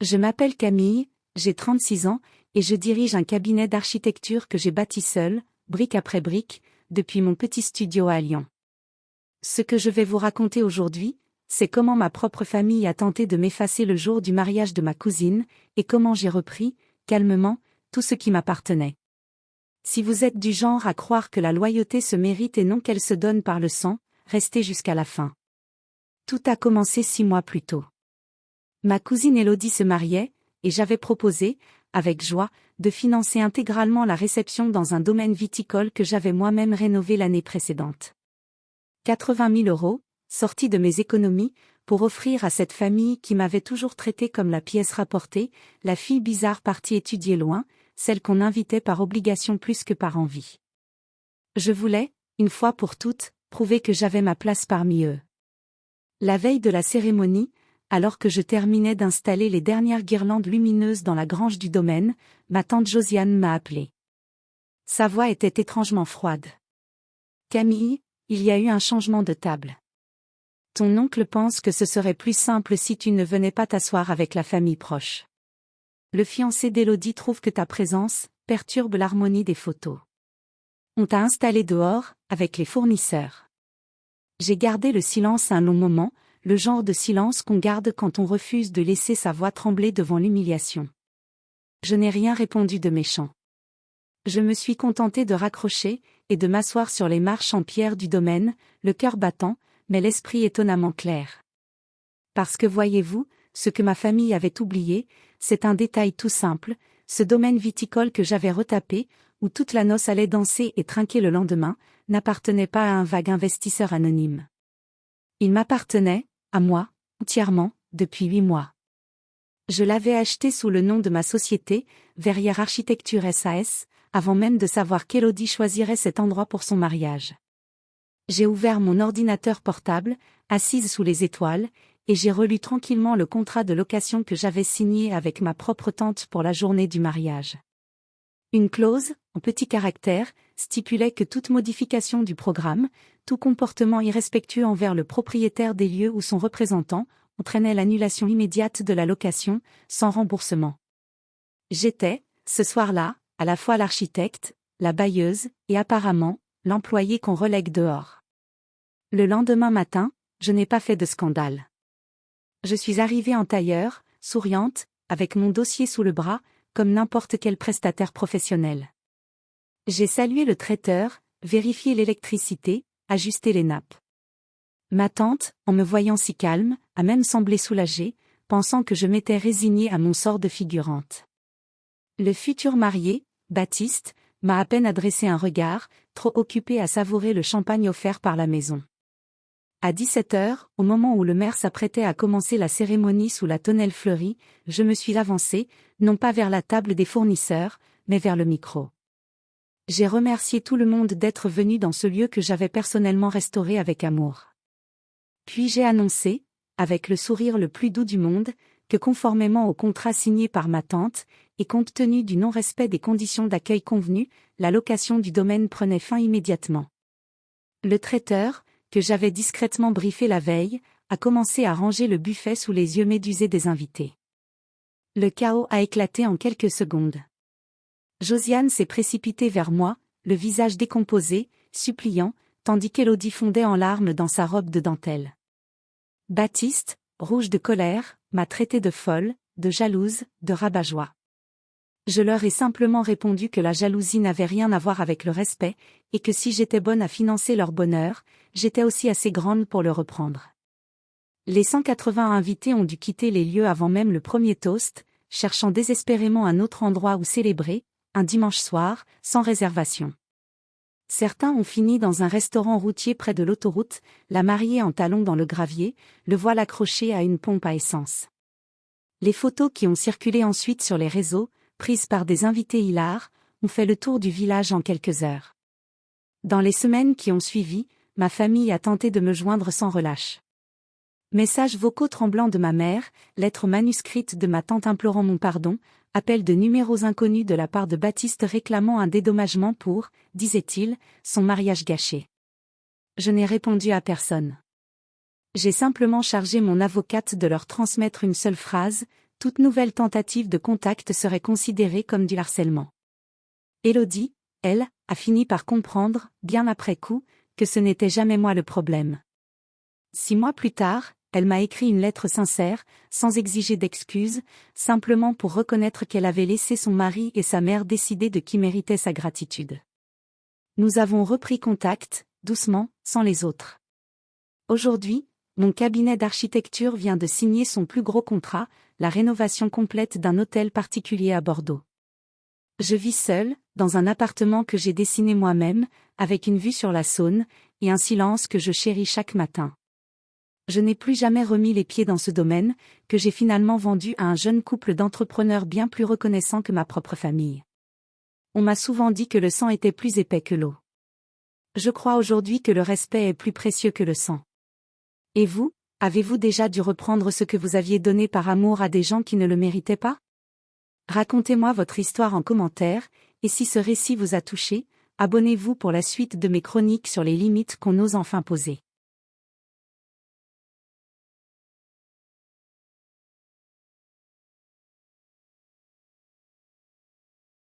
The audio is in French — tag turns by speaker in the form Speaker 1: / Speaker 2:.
Speaker 1: Je m'appelle Camille, j'ai 36 ans, et je dirige un cabinet d'architecture que j'ai bâti seul, brique après brique, depuis mon petit studio à Lyon. Ce que je vais vous raconter aujourd'hui, c'est comment ma propre famille a tenté de m'effacer le jour du mariage de ma cousine, et comment j'ai repris, calmement, tout ce qui m'appartenait. Si vous êtes du genre à croire que la loyauté se mérite et non qu'elle se donne par le sang, restez jusqu'à la fin. Tout a commencé 6 mois plus tôt. Ma cousine Élodie se mariait, et j'avais proposé, avec joie, de financer intégralement la réception dans un domaine viticole que j'avais moi-même rénové l'année précédente. 80 000 €, sortis de mes économies, pour offrir à cette famille qui m'avait toujours traité comme la pièce rapportée, la fille bizarre partie étudier loin, celle qu'on invitait par obligation plus que par envie. Je voulais, une fois pour toutes, prouver que j'avais ma place parmi eux. La veille de la cérémonie, alors que je terminais d'installer les dernières guirlandes lumineuses dans la grange du domaine, ma tante Josiane m'a appelée. Sa voix était étrangement froide. « Camille, il y a eu un changement de table. Ton oncle pense que ce serait plus simple si tu ne venais pas t'asseoir avec la famille proche. Le fiancé d'Élodie trouve que ta présence perturbe l'harmonie des photos. On t'a installé dehors, avec les fournisseurs. » J'ai gardé le silence un long moment, le genre de silence qu'on garde quand on refuse de laisser sa voix trembler devant l'humiliation. Je n'ai rien répondu de méchant. Je me suis contenté de raccrocher, et de m'asseoir sur les marches en pierre du domaine, le cœur battant, mais l'esprit étonnamment clair. Parce que voyez-vous, ce que ma famille avait oublié, c'est un détail tout simple, ce domaine viticole que j'avais retapé, où toute la noce allait danser et trinquer le lendemain, n'appartenait pas à un vague investisseur anonyme. Il m'appartenait, à moi, entièrement, depuis 8 mois. Je l'avais acheté sous le nom de ma société, Verrières Architecture SAS, avant même de savoir qu'Élodie choisirait cet endroit pour son mariage. J'ai ouvert mon ordinateur portable, assise sous les étoiles, et j'ai relu tranquillement le contrat de location que j'avais signé avec ma propre tante pour la journée du mariage. Une clause, en petits caractères, stipulait que toute modification du programme, tout comportement irrespectueux envers le propriétaire des lieux ou son représentant, entraînait l'annulation immédiate de la location, sans remboursement. J'étais, ce soir-là, à la fois l'architecte, la bailleuse, et apparemment, l'employé qu'on relègue dehors. Le lendemain matin, je n'ai pas fait de scandale. Je suis arrivée en tailleur, souriante, avec mon dossier sous le bras, comme n'importe quel prestataire professionnel. J'ai salué le traiteur, vérifié l'électricité, ajusté les nappes. Ma tante, en me voyant si calme, a même semblé soulagée, pensant que je m'étais résignée à mon sort de figurante. Le futur marié, Baptiste, m'a à peine adressé un regard, trop occupé à savourer le champagne offert par la maison. À 17 h, au moment où le maire s'apprêtait à commencer la cérémonie sous la tonnelle fleurie, je me suis avancée, non pas vers la table des fournisseurs, mais vers le micro. J'ai remercié tout le monde d'être venu dans ce lieu que j'avais personnellement restauré avec amour. Puis j'ai annoncé, avec le sourire le plus doux du monde, que conformément au contrat signé par ma tante, et compte tenu du non-respect des conditions d'accueil convenues, la location du domaine prenait fin immédiatement. Le traiteur, que j'avais discrètement briefé la veille, a commencé à ranger le buffet sous les yeux médusés des invités. Le chaos a éclaté en quelques secondes. Josiane s'est précipitée vers moi, le visage décomposé, suppliant, tandis qu'Élodie fondait en larmes dans sa robe de dentelle. Baptiste, rouge de colère, m'a traité de folle, de jalouse, de rabat-joie. Je leur ai simplement répondu que la jalousie n'avait rien à voir avec le respect, et que si j'étais bonne à financer leur bonheur, j'étais aussi assez grande pour le reprendre. Les 180 invités ont dû quitter les lieux avant même le premier toast, cherchant désespérément un autre endroit où célébrer, un dimanche soir, sans réservation. Certains ont fini dans un restaurant routier près de l'autoroute, la mariée en talons dans le gravier, le voile accroché à une pompe à essence. Les photos qui ont circulé ensuite sur les réseaux, prises par des invités hilars, ont fait le tour du village en quelques heures. Dans les semaines qui ont suivi, ma famille a tenté de me joindre sans relâche. Messages vocaux tremblants de ma mère, lettres manuscrites de ma tante implorant mon pardon, appels de numéros inconnus de la part de Baptiste réclamant un dédommagement pour, disait-il, son mariage gâché. Je n'ai répondu à personne. J'ai simplement chargé mon avocate de leur transmettre une seule phrase, Toute nouvelle tentative de contact serait considérée comme du harcèlement. Élodie, elle, a fini par comprendre, bien après coup, que ce n'était jamais moi le problème. 6 mois plus tard, elle m'a écrit une lettre sincère, sans exiger d'excuses, simplement pour reconnaître qu'elle avait laissé son mari et sa mère décider de qui méritait sa gratitude. Nous avons repris contact, doucement, sans les autres. Aujourd'hui, mon cabinet d'architecture vient de signer son plus gros contrat, la rénovation complète d'un hôtel particulier à Bordeaux. Je vis seule, dans un appartement que j'ai dessiné moi-même, avec une vue sur la Saône, et un silence que je chéris chaque matin. Je n'ai plus jamais remis les pieds dans ce domaine, que j'ai finalement vendu à un jeune couple d'entrepreneurs bien plus reconnaissants que ma propre famille. On m'a souvent dit que le sang était plus épais que l'eau. Je crois aujourd'hui que le respect est plus précieux que le sang. Et vous, avez-vous déjà dû reprendre ce que vous aviez donné par amour à des gens qui ne le méritaient pas? Racontez-moi votre histoire en commentaire, et si ce récit vous a touché, abonnez-vous pour la suite de mes chroniques sur les limites qu'on ose enfin poser.